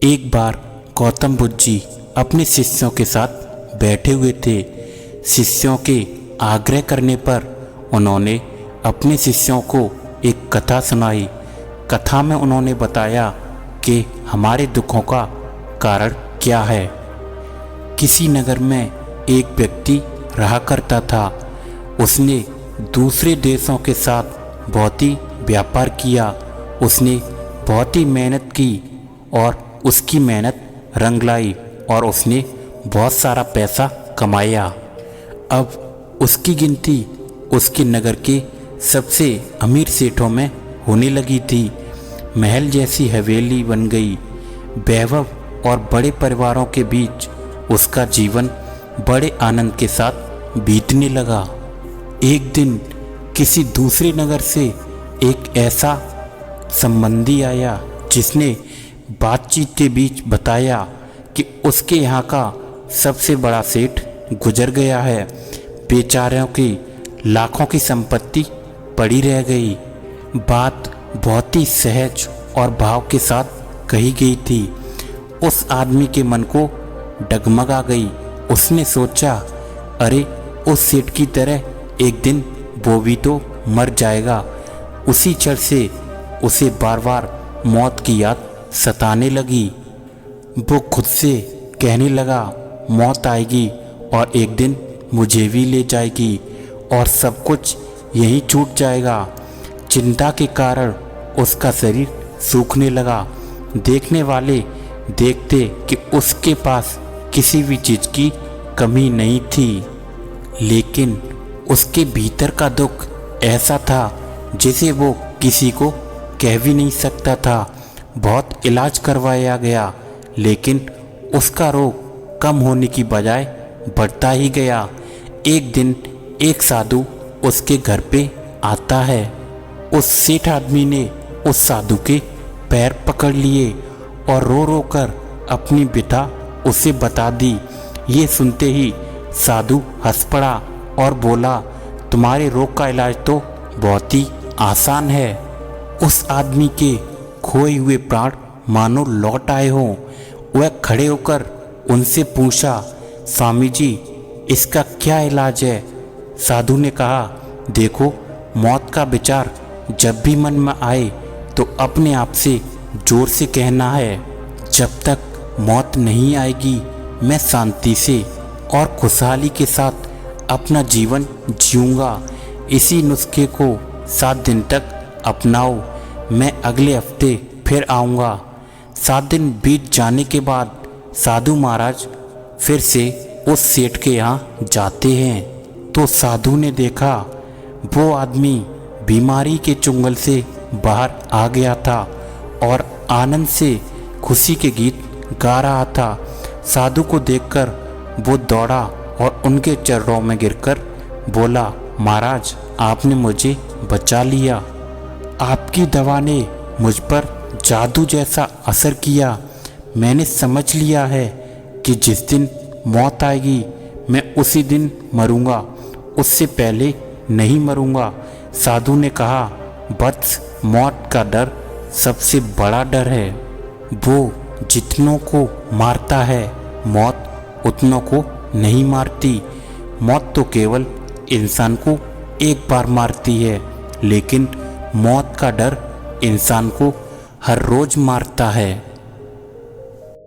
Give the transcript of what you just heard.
एक बार गौतम बुद्ध जी अपने शिष्यों के साथ बैठे हुए थे। शिष्यों के आग्रह करने पर उन्होंने अपने शिष्यों को एक कथा सुनाई। कथा में उन्होंने बताया कि हमारे दुखों का कारण क्या है। किसी नगर में एक व्यक्ति रहा करता था। उसने दूसरे देशों के साथ बहुत ही व्यापार किया। उसने बहुत ही मेहनत की और उसकी मेहनत रंग लाई और उसने बहुत सारा पैसा कमाया। अब उसकी गिनती उसके नगर के सबसे अमीर सेठों में होने लगी थी। महल जैसी हवेली बन गई। वैभव और बड़े परिवारों के बीच उसका जीवन बड़े आनंद के साथ बीतने लगा। एक दिन किसी दूसरे नगर से एक ऐसा संबंधी आया जिसने बातचीत के बीच बताया कि उसके यहाँ का सबसे बड़ा सेठ गुजर गया है। बेचारों की लाखों की संपत्ति पड़ी रह गई। बात बहुत ही सहज और भाव के साथ कही गई थी। उस आदमी के मन को डगमगा गई। उसने सोचा, अरे उस सेठ की तरह एक दिन वो भी तो मर जाएगा। उसी क्षण से उसे बार बार मौत की याद सताने लगी। वो खुद से कहने लगा, मौत आएगी और एक दिन मुझे भी ले जाएगी और सब कुछ यहीं छूट जाएगा। चिंता के कारण उसका शरीर सूखने लगा। देखने वाले देखते कि उसके पास किसी भी चीज़ की कमी नहीं थी, लेकिन उसके भीतर का दुख ऐसा था जिसे वो किसी को कह भी नहीं सकता था। बहुत इलाज करवाया गया, लेकिन उसका रोग कम होने की बजाय बढ़ता ही गया। एक दिन एक साधु उसके घर पे आता है। उस सेठ आदमी ने उस साधु के पैर पकड़ लिए और रो रो कर अपनी व्यथा उसे बता दी। ये सुनते ही साधु हंस पड़ा और बोला, तुम्हारे रोग का इलाज तो बहुत ही आसान है। उस आदमी के खोए हुए प्राण मानो लौट आए हों। वह खड़े होकर उनसे पूछा, स्वामी जी इसका क्या इलाज है? साधु ने कहा, देखो मौत का विचार जब भी मन में आए तो अपने आप से जोर से कहना है, जब तक मौत नहीं आएगी मैं शांति से और खुशहाली के साथ अपना जीवन जीऊँगा। इसी नुस्खे को 7 दिन तक अपनाओ। मैं अगले हफ्ते फिर आऊँगा। 7 दिन बीत जाने के बाद साधु महाराज फिर से उस सेठ के यहाँ जाते हैं तो साधु ने देखा वो आदमी बीमारी के चुंगल से बाहर आ गया था और आनंद से खुशी के गीत गा रहा था। साधु को देखकर वो दौड़ा और उनके चरणों में गिरकर बोला, महाराज आपने मुझे बचा लिया। आपकी दवा ने मुझ पर जादू जैसा असर किया। मैंने समझ लिया है कि जिस दिन मौत आएगी मैं उसी दिन मरूंगा, उससे पहले नहीं मरूंगा। साधु ने कहा, वत्स मौत का डर सबसे बड़ा डर है। वो जितनों को मारता है मौत उतनों को नहीं मारती। मौत तो केवल इंसान को एक बार मारती है, लेकिन मौत का डर इंसान को हर रोज मारता है।